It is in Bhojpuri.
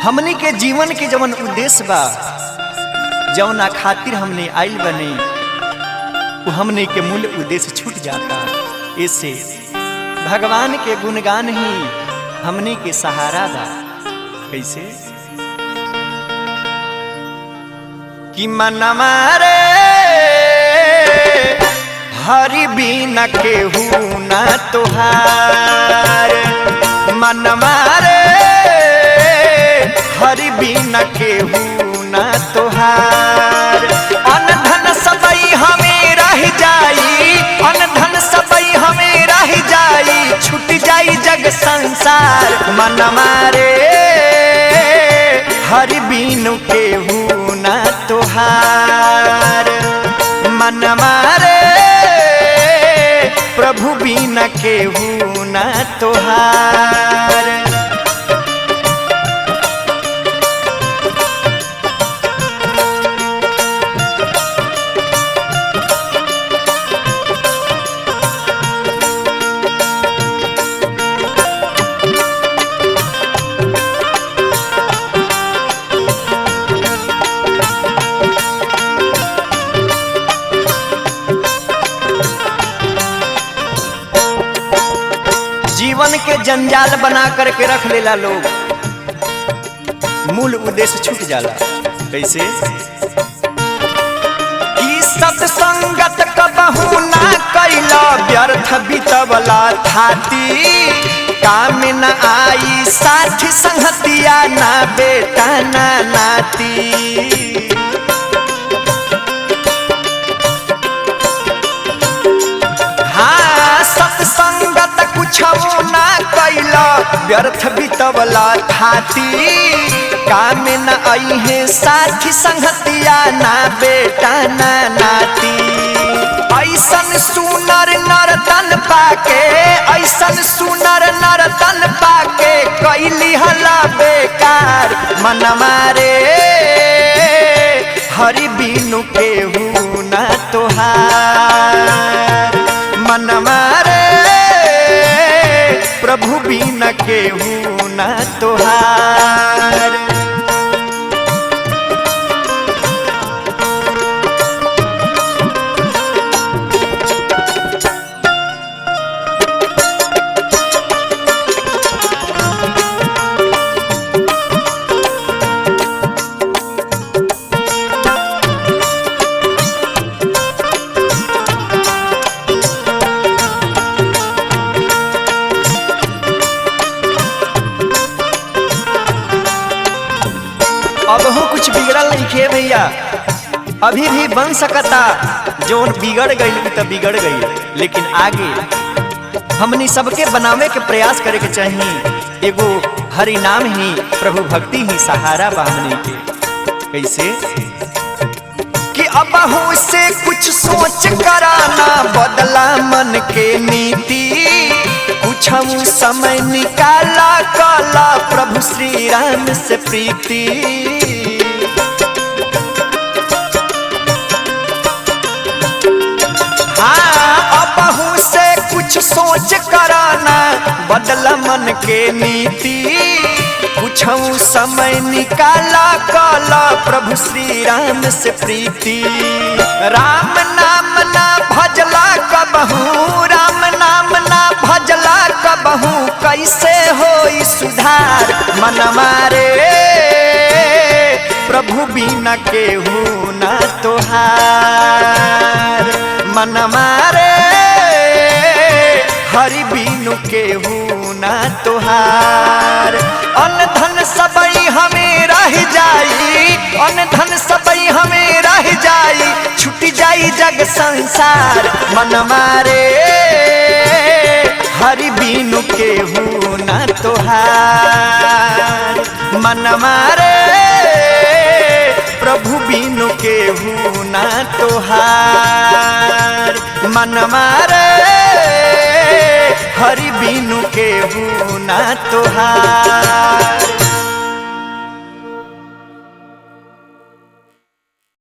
हमनी के जीवन के जवन उद्देश्य बा जवना खातिर हमने आइल बने वो हमने के मूल उद्देश्य छूट जाता। इससे भगवान के गुणगान ही हमने के सहारा बा। कैसे कि मनवा रे हरि बिना केहू ना तोहार, मनवा रे हरि बिना केहू ना तोहार। अन धन सबई हमें रह जाई, अन धन सबई हमें रह जाई, छूट जाई जग संसार। मनवा रे हरि बिनु केहू ना तोहार, मनवा रे प्रभु बिना केहू ना तोहार। जीवन के जंजाल बना करके रख लेला लोग, मूल उद्देश्य छूट जाला। कैसे कि सत्संगत कबहू ना कैला, व्यर्थ बितवला थाती, काम न आई साथी संगतिया, ना बेटा ना नाती। हाँ सत्संगत कुछ ना कैला, व्यर्थ बितवला थाती, काम न आई है साथी संगतिया, ना बेटा ना नाती। ऐसन सुनर नरतन पाके, ऐसन सुनर नरतन पाके, कैली हला बेकार। मनवा रे हरि बिनु केहू ना तोहार, मनवा रे प्रभु बिना केहू ना तोहार। अब हो कुछ बिगड़ल नहीं खे भैया, अभी भी बन सकता। जो बिगड़ गई तो बिगड़ गई, लेकिन आगे हमनी सबके बनावे के प्रयास करे के चाहिए। एगो हरि नाम ही प्रभु भक्ति ही सहारा बा हमनी के। कैसे कि अब हो से कुछ सोच कराना, बदला मन के नीति, कुछ समय निकाला काला, प्रभु श्री राम से प्रीति। हाँ अबहू से कुछ सोच कराना, बदला मन के नीति, कुछ समय निकाला काला, प्रभु श्री राम से प्रीति। राम नाम ना भजला कबहू, राम नाम ना भजला कबहू, कैसे होई सुधार। मनवा रे प्रभु बिना केहू ना तोहार, मनवा रे हरि बिनु केहू ना तोहार। अन धन सबई हमें रह जाई, अन धन सबई हमें रह जाई, छूट जाई जग संसार। मनवा रे हरि बिनु केहू ना तोहार, मनवा रे प्रभु बिनु केहू ना तोहार, मनवा रे हरि बिनु केहू ना तोहार।